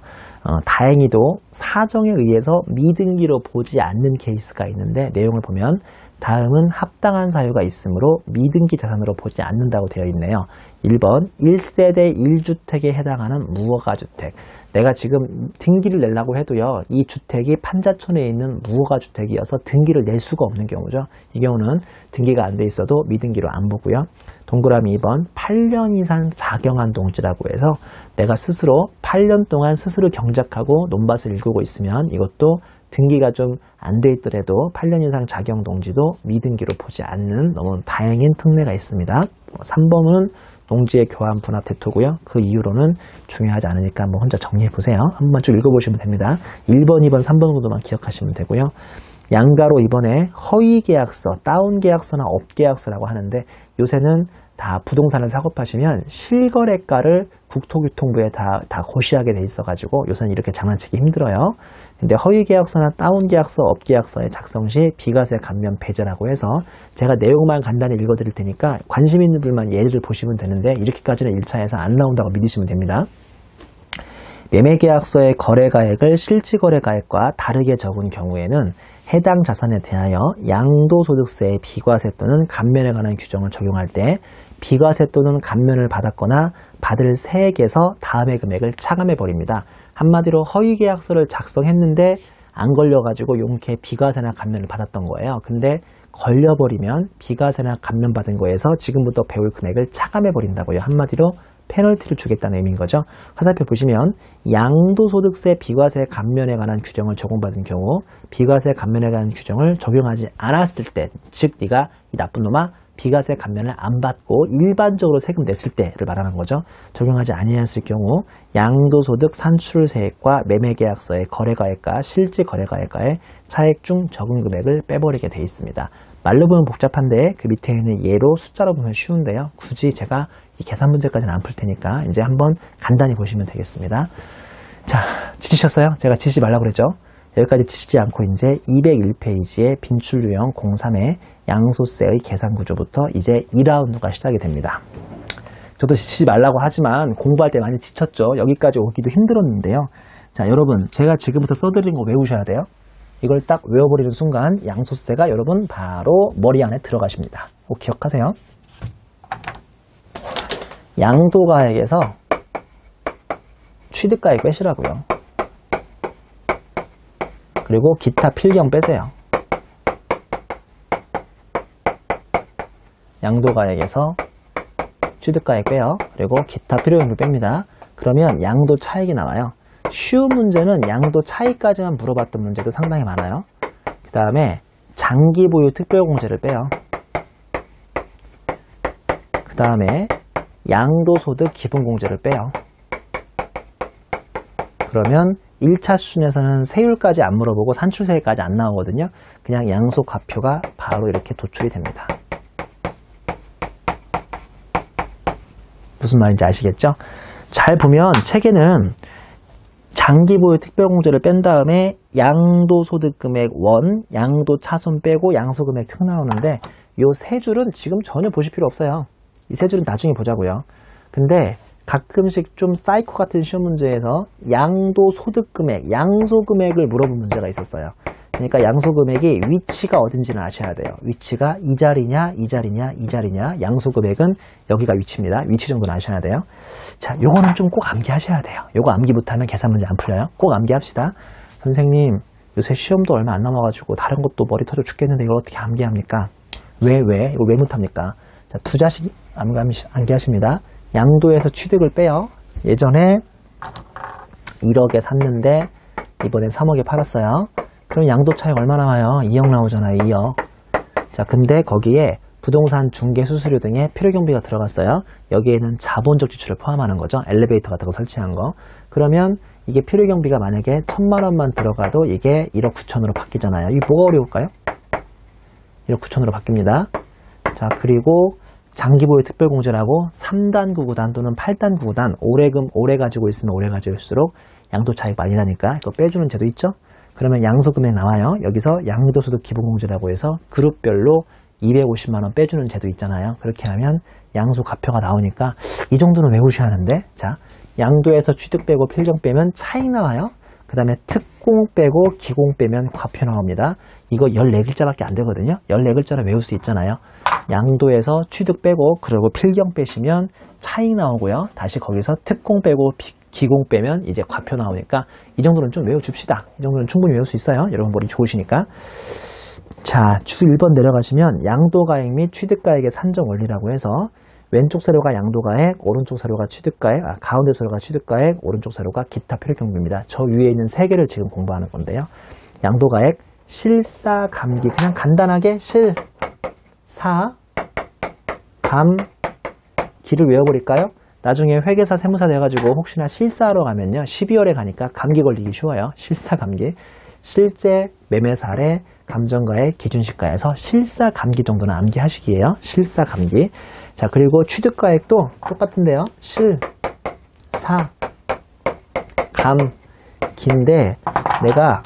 다행히도 사정에 의해서 미등기로 보지 않는 케이스가 있는데 내용을 보면 다음은 합당한 사유가 있으므로 미등기 자산으로 보지 않는다고 되어 있네요. 1번 1세대 1주택에 해당하는 무허가주택. 내가 지금 등기를 내려고 해도요. 이 주택이 판자촌에 있는 무허가주택이어서 등기를 낼 수가 없는 경우죠. 이 경우는 등기가 안 돼 있어도 미등기로 안 보고요. 동그라미 2번 8년 이상 작용한 농지라고 해서 내가 스스로 8년 동안 스스로 경작하고 논밭을 일구고 있으면 이것도 등기가 좀 안 돼 있더라도 8년 이상 작용 농지도 미등기로 보지 않는 너무 다행인 특례가 있습니다. 3번은 농지의 교환 분합 대토고요. 그 이유로는 중요하지 않으니까 뭐 혼자 정리해 보세요. 한번 쭉 읽어보시면 됩니다. 1번, 2번, 3번 정도만 기억하시면 되고요. 양가로 이번에 허위계약서, 다운계약서나 업계약서라고 하는데 요새는 다 부동산을 사고파시면 실거래가를 국토교통부에 다 고시하게 돼 있어가지고 요새는 이렇게 장난치기 힘들어요. 근데 허위계약서나 다운계약서, 업계약서의 작성 시 비과세 감면 배제라고 해서 제가 내용만 간단히 읽어드릴 테니까 관심 있는 분만 예를 보시면 되는데 이렇게까지는 1차에서 안 나온다고 믿으시면 됩니다. 매매계약서의 거래가액을 실지거래가액과 다르게 적은 경우에는 해당 자산에 대하여 양도소득세의 비과세 또는 감면에 관한 규정을 적용할 때 비과세 또는 감면을 받았거나 받을 세액에서 다음의 금액을 차감해버립니다. 한마디로 허위계약서를 작성했는데 안 걸려가지고 용케 비과세나 감면을 받았던 거예요. 근데 걸려버리면 비과세나 감면 받은 거에서 지금부터 배울 금액을 차감해버린다고요. 한마디로 페널티를 주겠다는 의미인 거죠. 화살표 보시면 양도소득세 비과세 감면에 관한 규정을 적용받은 경우 비과세 감면에 관한 규정을 적용하지 않았을 때, 즉 네가 이 나쁜 놈아 비과세 감면을 안 받고 일반적으로 세금 냈을 때를 말하는 거죠. 적용하지 아니했을 경우 양도소득 산출세액과 매매계약서의 거래가액과 실지거래가액과의 차액 중 적은 금액을 빼버리게 돼 있습니다. 말로 보면 복잡한데 그 밑에 있는 예로 숫자로 보면 쉬운데요. 굳이 제가 이 계산 문제까지는 안 풀 테니까 이제 한번 간단히 보시면 되겠습니다. 자, 지치셨어요? 제가 지치지 말라고 그랬죠? 여기까지 지치지 않고 이제 201페이지의 빈출유형 03의 양소세의 계산 구조부터 이제 2라운드가 시작이 됩니다. 저도 지치지 말라고 하지만 공부할 때 많이 지쳤죠. 여기까지 오기도 힘들었는데요. 자, 여러분 제가 지금부터 써드린 거 외우셔야 돼요. 이걸 딱 외워버리는 순간 양소세가 여러분 바로 머리 안에 들어가십니다. 꼭 기억하세요. 양도가액에서 취득가액 빼시라고요. 그리고 기타 필경 빼세요. 양도가액에서 취득가액 빼요. 그리고 기타 필요경비 뺍니다. 그러면 양도 차익이 나와요. 쉬운 문제는 양도 차익까지만 물어봤던 문제도 상당히 많아요. 그 다음에 장기 보유 특별공제를 빼요. 그 다음에 양도소득 기본공제를 빼요. 그러면 1차 수준에서는 세율까지 안 물어보고 산출세율까지 안 나오거든요. 그냥 양소과표가 바로 이렇게 도출이 됩니다. 무슨 말인지 아시겠죠? 잘 보면 책에는 장기보유 특별공제를 뺀 다음에 양도소득금액 원, 양도차손 빼고 양소금액 특 나오는데 요 세 줄은 지금 전혀 보실 필요 없어요. 이 세 줄은 나중에 보자고요. 근데 가끔씩 좀 사이코 같은 시험 문제에서 양도소득금액, 양소금액을 물어본 문제가 있었어요. 그러니까 양소금액이 위치가 어딘지는 아셔야 돼요. 위치가 이 자리냐, 이 자리냐, 이 자리냐. 양소금액은 여기가 위치입니다. 위치 정도는 아셔야 돼요. 자, 요거는 좀 꼭 암기하셔야 돼요. 요거 암기 못하면 계산 문제 안 풀려요. 꼭 암기합시다. 선생님, 요새 시험도 얼마 안 남아가지고 다른 것도 머리 터져 죽겠는데 이걸 어떻게 암기합니까? 왜? 이거 왜 못합니까? 자, 두 자식 암기하십니다. 양도에서 취득을 빼요. 예전에 1억에 샀는데 이번엔 3억에 팔았어요. 그럼 양도 차익 얼마 나와요? 2억 나오잖아요. 2억. 자, 근데 거기에 부동산 중개 수수료 등의 필요경비가 들어갔어요. 여기에는 자본적 지출을 포함하는 거죠. 엘리베이터 같은 거 설치한 거. 그러면 이게 필요경비가 만약에 1,000만 원만 들어가도 이게 1억 9천으로 바뀌잖아요. 이게 뭐가 어려울까요? 1억 9천으로 바뀝니다. 자, 그리고 장기보유 특별공제라고 3단 구구단 또는 8단 구구단 오래 가지고 있으면 오래 가지고 있을수록 양도 차익 많이 나니까 이거 빼주는 제도 있죠? 그러면 양소금액 나와요. 여기서 양도소득 기본공제라고 해서 그룹별로 250만 원 빼주는 제도 있잖아요. 그렇게 하면 양소과표가 나오니까 이 정도는 외우셔야 하는데, 자, 양도에서 취득 빼고 필경 빼면 차익 나와요. 그 다음에 특공 빼고 기공 빼면 과표 나옵니다. 이거 14글자밖에 안 되거든요. 14글자를 외울 수 있잖아요. 양도에서 취득 빼고 그리고 필경 빼시면 차익 나오고요. 다시 거기서 특공 빼고 기공 빼면 이제 과표 나오니까 이 정도는 좀 외워줍시다. 이 정도는 충분히 외울 수 있어요. 여러분 머리 좋으시니까. 자, 주 1번 내려가시면 양도가액 및 취득가액의 산정 원리라고 해서 왼쪽 세로가 양도가액, 오른쪽 세로가 취득가액, 가운데 세로가 취득가액, 오른쪽 세로가 기타 필요경비입니다. 저 위에 있는 세 개를 지금 공부하는 건데요. 양도가액, 실사감기, 그냥 간단하게 실사 감 기를 외워버릴까요? 나중에 회계사 세무사 돼가지고 혹시나 실사하러 가면요, 12월에 가니까 감기 걸리기 쉬워요. 실사감기. 실제 매매 사례 감정가액 기준시가에서 실사감기 정도는 암기하시기예요. 실사감기. 자, 그리고 취득가액도 똑같은데요. 실사 감기인데 내가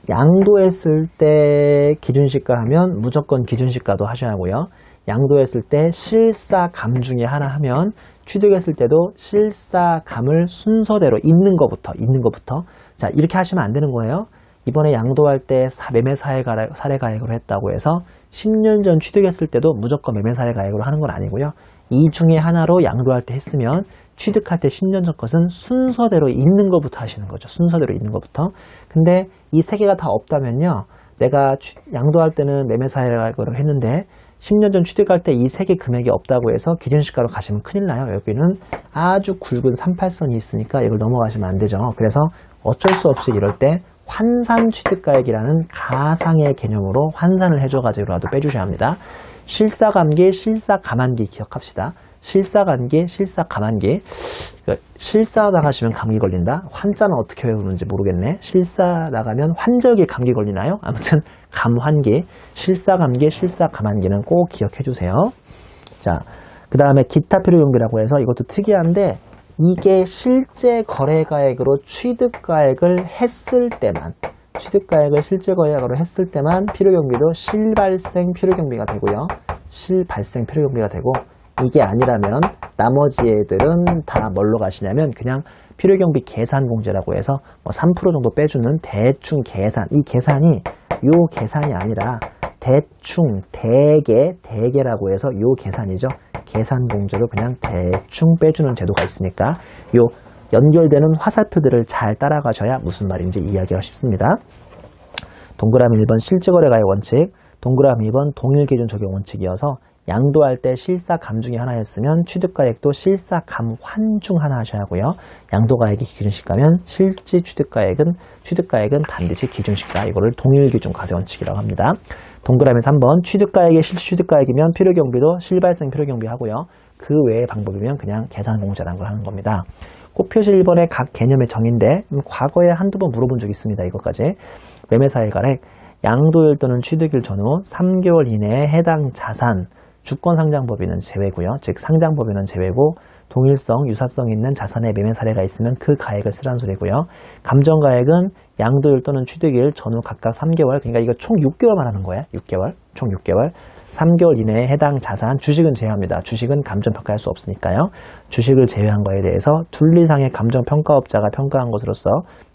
양도했을 때 기준시가 하면 무조건 기준시가도 하셔야 하고요. 양도했을 때 실사감 중에 하나 하면 취득했을 때도 실사감을 순서대로 있는 것부터 자, 이렇게 하시면 안 되는 거예요. 이번에 양도할 때 매매 사례가액으로 했다고 해서 10년 전 취득했을 때도 무조건 매매 사례가액으로 하는 건 아니고요. 이 중에 하나로 양도할 때 했으면 취득할 때 10년 전 것은 순서대로 있는 것부터 하시는 거죠. 순서대로 있는 것부터. 근데 이 세 개가 다 없다면요, 내가 양도할 때는 매매 사례가액으로 했는데 10년 전 취득할 때 이 세 개 금액이 없다고 해서 기준시가로 가시면 큰일 나요. 여기는 아주 굵은 38선이 있으니까 이걸 넘어가시면 안 되죠. 그래서 어쩔 수 없이 이럴 때 환산 취득가액이라는 가상의 개념으로 환산을 해줘가지고라도 빼주셔야 합니다. 실사감기, 실사감한기 기억합시다. 실사감기, 실사감한기. 실사 나가시면 감기 걸린다. 환자는 어떻게 외우는지 모르겠네. 실사 나가면 환절기 감기 걸리나요? 아무튼 감환기, 실사감기, 실사감한기는 꼭 기억해 주세요. 자, 그 다음에 기타 필요경비라고 해서 이것도 특이한데 이게 실제 거래가액으로 취득가액을 했을 때만, 취득가액을 실제 거래가액으로 했을 때만 필요경비도 실발생 필요경비가 되고요. 실발생 필요경비가 되고, 이게 아니라면 나머지 애들은 다 뭘로 가시냐면 그냥 필요경비 계산공제라고 해서 뭐 3% 정도 빼주는 대충 계산, 이 계산이 요 계산이 아니라 대충 대개라고 해서 요 계산이죠. 계산공제로 그냥 대충 빼주는 제도가 있으니까 요 연결되는 화살표들을 잘 따라가셔야 무슨 말인지 이해하기가 쉽습니다. 동그라미 1번 실질거래가액 원칙, 동그라미 2번 동일기준 적용 원칙이어서 양도할 때 실사감 중에 하나였으면 취득가액도 실사감환 중 하나 하셔야 하고요. 양도가액이 기준시가면 실질 취득가액은 반드시 기준시가, 이거를 동일기준 과세원칙이라고 합니다. 동그라미 3번 취득가액이 실취득가액이면 필요경비도 실발생 필요경비 하고요. 그 외의 방법이면 그냥 계산공제라는 걸 하는 겁니다. 꽃표시 1번의 각 개념의 정의인데 과거에 한두 번 물어본 적이 있습니다. 이것까지. 매매사일가액, 양도일 또는 취득일 전후 3개월 이내에 해당 자산, 주권상장법인은 제외고요. 즉 상장법인은 제외고 동일성, 유사성 있는 자산의 매매 사례가 있으면 그 가액을 쓰라는 소리고요. 감정가액은 양도일 또는 취득일 전후 각각 3개월, 그러니까 이거 총 6개월 말하는 거예요. 6개월, 총 6개월. 3개월 이내에 해당 자산, 주식은 제외합니다. 주식은 감정평가할 수 없으니까요. 주식을 제외한 거에 대해서 둘리상의 감정평가업자가 평가한 것으로서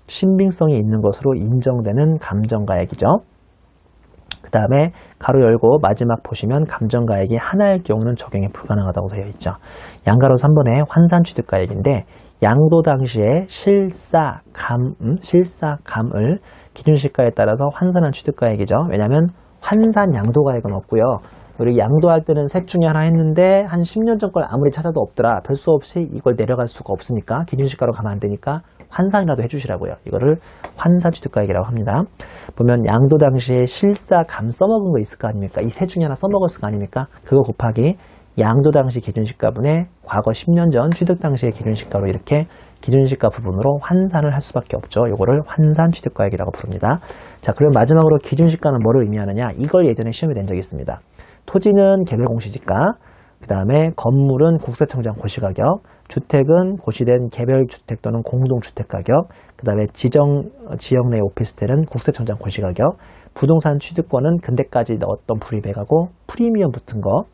신빙성이 있는 것으로 인정되는 감정가액이죠. 그 다음에 가로 열고 마지막 보시면 감정가액이 하나일 경우는 적용이 불가능하다고 되어 있죠. 양가로 3번에 환산취득가액인데 양도 당시에 실사감을 기준시가에 따라서 환산한 취득가액이죠. 왜냐하면 환산 양도가액은 없고요. 우리 양도할 때는 셋 중에 하나 했는데 한 10년 전 걸 아무리 찾아도 없더라. 별 수 없이 이걸 내려갈 수가 없으니까 기준시가로 가면 안 되니까 환산이라도 해주시라고요. 이거를 환산취득가액이라고 합니다. 보면 양도 당시에 실사감 써먹은 거 있을 거 아닙니까? 이 셋 중에 하나 써먹었을 거 아닙니까? 그거 곱하기 양도 당시 기준시가분의 과거 10년 전 취득 당시의 기준시가로 이렇게 기준시가 부분으로 환산을 할 수밖에 없죠. 이거를 환산취득가액이라고 부릅니다. 자, 그럼 마지막으로 기준시가는 뭐를 의미하느냐? 이걸 예전에 시험에 낸 적이 있습니다. 토지는 개별공시지가, 그 다음에 건물은 국세청장 고시가격, 주택은 고시된 개별주택 또는 공동주택가격, 그 다음에 지역 내 오피스텔은 국세청장 고시가격, 부동산 취득권은 근대까지 넣었던 불이백하고 프리미엄 붙은 거,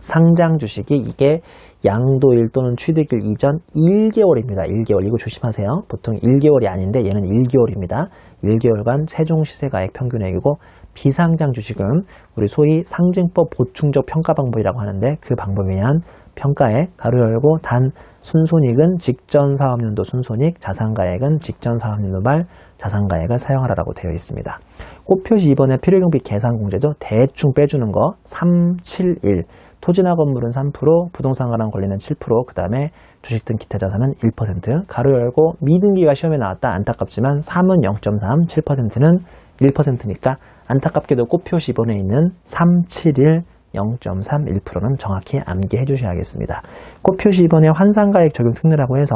상장 주식이 이게 양도일 또는 취득일 이전 1개월입니다. 1개월. 이거 조심하세요. 보통 1개월이 아닌데 얘는 1개월입니다. 1개월간 최종 시세가액 평균액이고 비상장 주식은 우리 소위 상증법 보충적 평가 방법이라고 하는데 그 방법에 의한 평가액, 가로 열고 단 순손익은 직전 사업연도 순손익, 자산가액은 직전 사업연도 말 자산가액을 사용하라고 되어 있습니다. 꽃표시 2번의 필요경비 계산공제도 대충 빼주는 거 371, 토지나 건물은 3%, 부동산과랑 권리는 7%, 그 다음에 주식 등 기타 자산은 1%, 가로 열고 미등기가 시험에 나왔다. 안타깝지만 3은 0.3, 7%는 1%니까 안타깝게도 꽃표시 2번에 있는 371, 0.31%는 정확히 암기해 주셔야겠습니다. 꽃표시 2번에 환산가액 적용 특례라고 해서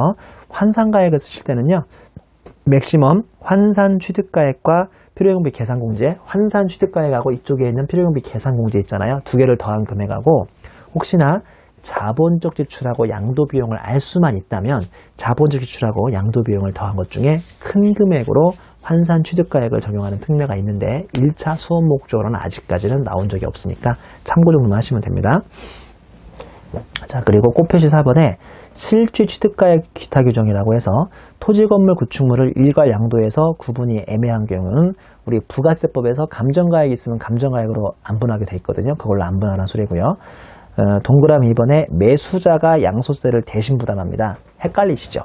환산가액을 쓰실 때는요. 맥시멈 환산취득가액과 필요경비 계산공제, 환산취득가액하고 이쪽에 있는 필요경비 계산공제 있잖아요. 두 개를 더한 금액하고 혹시나 자본적 지출하고 양도비용을 알 수만 있다면 자본적 지출하고 양도비용을 더한 것 중에 큰 금액으로 환산취득가액을 적용하는 특례가 있는데 1차 수업 목적으로는 아직까지는 나온 적이 없으니까 참고 정도만 하시면 됩니다. 자, 그리고 꽃표시 4번에 실취취득가액 기타 규정이라고 해서 토지 건물 구축물을 일괄 양도해서 구분이 애매한 경우는 우리 부가세법에서 감정가액이 있으면 감정가액으로 안분하게 돼 있거든요. 그걸로 안분하라는 소리고요. 동그라미 2번에 매수자가 양소세를 대신 부담합니다. 헷갈리시죠?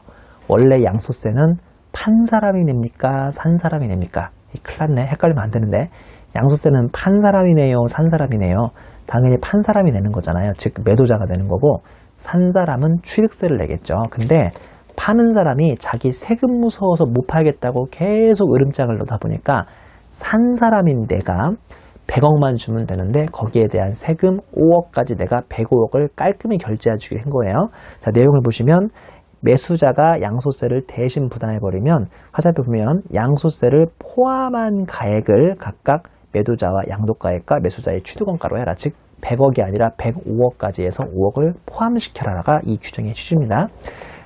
원래 양소세는 판 사람이 냅니까? 산 사람이 냅니까? 큰일 났네. 헷갈리면 안 되는데 양소세는 판 사람이 내요? 산 사람이 내요? 당연히 판 사람이 내는 거잖아요. 즉 매도자가 내는 거고 산 사람은 취득세를 내겠죠. 근데 파는 사람이 자기 세금 무서워서 못 팔겠다고 계속 으름장을 넣다 보니까 산 사람인 내가 100억만 주면 되는데 거기에 대한 세금 5억까지 내가 105억을 깔끔히 결제해 주게 한 거예요. 자, 내용을 보시면 매수자가 양소세를 대신 부담해버리면 화살표 보면 양소세를 포함한 가액을 각각 매도자와 양도가액과 매수자의 취득원가로 해라. 즉 100억이 아니라 105억까지 해서 5억을 포함시켜라가 이 규정의 취지입니다.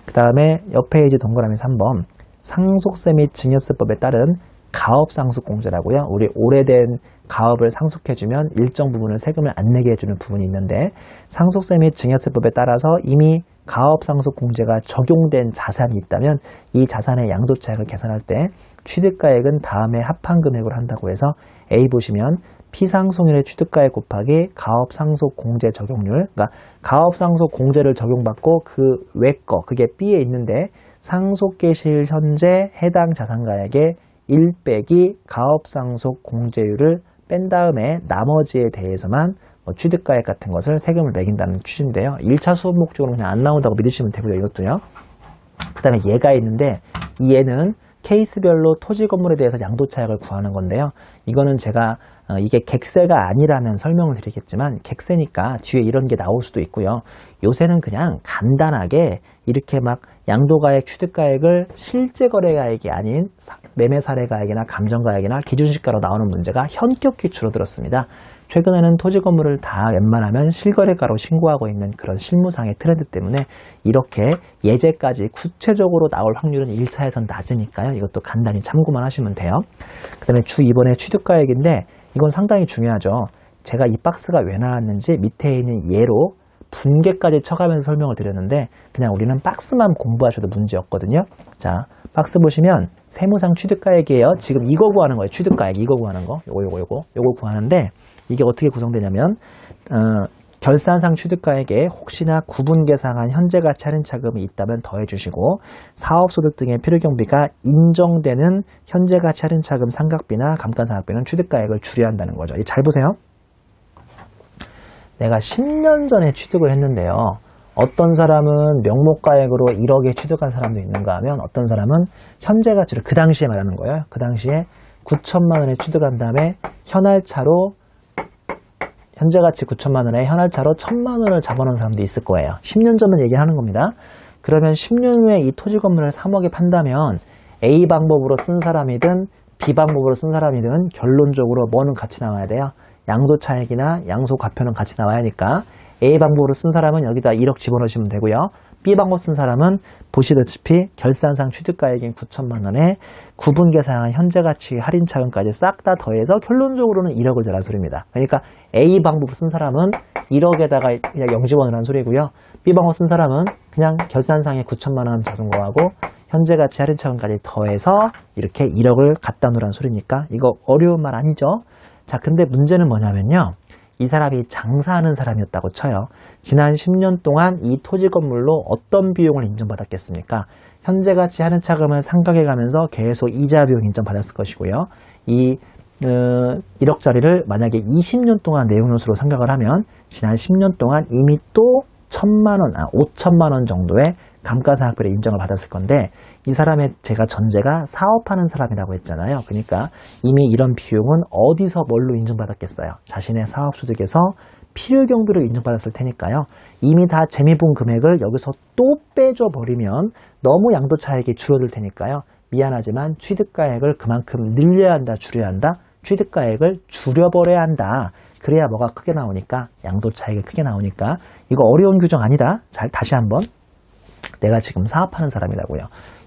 그 다음에 옆에 이제 동그라미 3번 상속세 및 증여세법에 따른 가업상속공제라고요. 우리 오래된 가업을 상속해주면 일정 부분을 세금을 안 내게 해주는 부분이 있는데 상속세 및 증여세법에 따라서 이미 가업상속공제가 적용된 자산이 있다면 이 자산의 양도차익을 계산할 때 취득가액은 다음에 합한 금액으로 한다고 해서 A 보시면 피상속률의 취득가액 곱하기 가업상속공제 적용률, 그러니까 가업상속공제를 적용받고 그 외 거, 그게 B에 있는데 상속개시일 현재 해당 자산가액의 1 빼기 가업상속 공제율을 뺀 다음에 나머지에 대해서만 취득가액 같은 것을 세금을 매긴다는 취지인데요. 1차 수업 목적으로 그냥 안 나온다고 믿으시면 되고요. 이것도요. 그 다음에 얘가 있는데 이 얘는 케이스별로 토지 건물에 대해서 양도차익을 구하는 건데요. 이거는 제가 이게 객세가 아니라면 설명을 드리겠지만 객세니까 뒤에 이런 게 나올 수도 있고요. 요새는 그냥 간단하게 이렇게 막 양도가액, 취득가액을 실제 거래가액이 아닌 매매사례가액이나 감정가액이나 기준시가로 나오는 문제가 현격히 줄어들었습니다. 최근에는 토지 건물을 다 웬만하면 실거래가로 신고하고 있는 그런 실무상의 트렌드 때문에 이렇게 예제까지 구체적으로 나올 확률은 1차에선 낮으니까요. 이것도 간단히 참고만 하시면 돼요. 그 다음에 주 2번의 취득가액인데 이건 상당히 중요하죠. 제가 이 박스가 왜 나왔는지 밑에 있는 예로 분개까지 쳐가면서 설명을 드렸는데 그냥 우리는 박스만 공부하셔도 문제 없거든요. 자, 박스 보시면 세무상 취득가액이에요. 지금 이거 구하는 거예요. 취득가액 이거 구하는 거. 요거 구하는데 이게 어떻게 구성되냐면 결산상 취득가액에 혹시나 구분계상한 현재가치 할인차금이 있다면 더해주시고 사업소득 등의 필요경비가 인정되는 현재가치 할인차금 상각비나 감가상각비는 취득가액을 줄여야 한다는 거죠. 잘 보세요. 내가 10년 전에 취득을 했는데요. 어떤 사람은 명목가액으로 1억에 취득한 사람도 있는가 하면 어떤 사람은 현재가치를 그 당시에 말하는 거예요. 그 당시에 9천만 원에 취득한 다음에 현재가치 9천만 원에 현할차로 1,000만 원을 잡아놓은 사람도 있을 거예요. 10년 전만 얘기하는 겁니다. 그러면 10년 후에 이 토지 건물을 3억에 판다면 A 방법으로 쓴 사람이든 B 방법으로 쓴 사람이든 결론적으로 뭐는 같이 나와야 돼요? 양도차익이나 양소과표는 같이 나와야 하니까 A 방법으로 쓴 사람은 여기다 1억 집어넣으시면 되고요. B 방법 쓴 사람은 보시다시피 결산상 취득가액인 9천만 원에 구분계상한 현재가치 할인차금까지 싹 다 더해서 결론적으로는 1억을 내란 소리입니다. 그러니까 A 방법 쓴 사람은 1억에다가 그냥 0 집어넣으라는 소리고요. B 방법 쓴 사람은 그냥 결산상에 9천만 원 잡은 거하고 현재가치 할인차금까지 더해서 이렇게 1억을 갖다 놓으라는 소리니까 이거 어려운 말 아니죠? 자, 근데 문제는 뭐냐면요. 이 사람이 장사하는 사람이었다고 쳐요. 지난 10년 동안 이 토지 건물로 어떤 비용을 인정받았겠습니까? 현재가치 할인차금을 상각해 가면서 계속 이자 비용 인정받았을 것이고요. 이 1억짜리를 만약에 20년 동안 내용연수로 상각을 하면 지난 10년 동안 이미 또 5천만 원 정도의 감가상각비를 인정을 받았을 건데 이 사람의 제가 전제가 사업하는 사람이라고 했잖아요. 그러니까 이미 이런 비용은 어디서 뭘로 인정받았겠어요? 자신의 사업소득에서 필요경비로 인정받았을 테니까요. 이미 다 재미본 금액을 여기서 또 빼줘 버리면 너무 양도차익이 줄어들 테니까요. 미안하지만 취득가액을 그만큼 늘려야 한다, 줄여야 한다? 취득가액을 줄여버려야 한다. 그래야 뭐가 크게 나오니까 양도차익이 크게 나오니까 이거 어려운 규정 아니다. 잘 다시 한번. 내가 지금 사업하는 사람이라고요.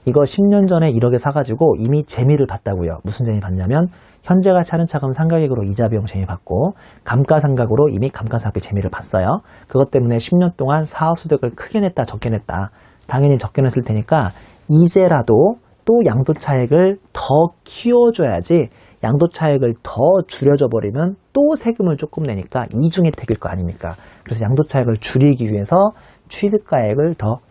이거 10년 전에 1억에 사가지고 이미 재미를 봤다고요. 무슨 재미 봤냐면 현재가치 할인차금 상각액으로 이자 비용 재미 봤고 감가상각으로 이미 감가상각비 재미를 봤어요. 그것 때문에 10년 동안 사업소득을 크게 냈다 적게 냈다. 당연히 적게 냈을 테니까 이제라도 또 양도차익을 더 키워줘야지 양도차익을 더 줄여줘 버리면 또 세금을 조금 내니까 이중혜택일 거 아닙니까? 그래서 양도차익을 줄이기 위해서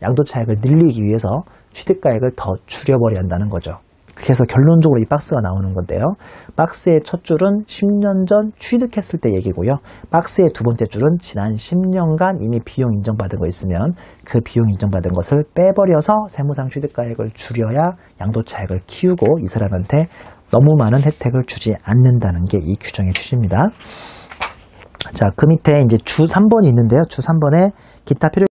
양도차익을 늘리기 위해서 취득가액을 더 줄여버려야 한다는 거죠. 그래서 결론적으로 이 박스가 나오는 건데요. 박스의 첫 줄은 10년 전 취득했을 때 얘기고요. 박스의 두 번째 줄은 지난 10년간 이미 비용 인정받은 거 있으면 그 비용 인정받은 것을 빼버려서 세무상 취득가액을 줄여야 양도차익을 키우고 이 사람한테 너무 많은 혜택을 주지 않는다는 게 이 규정의 취지입니다. 자, 그 밑에 이제 주 3번이 있는데요. 주 3번에 기타 필요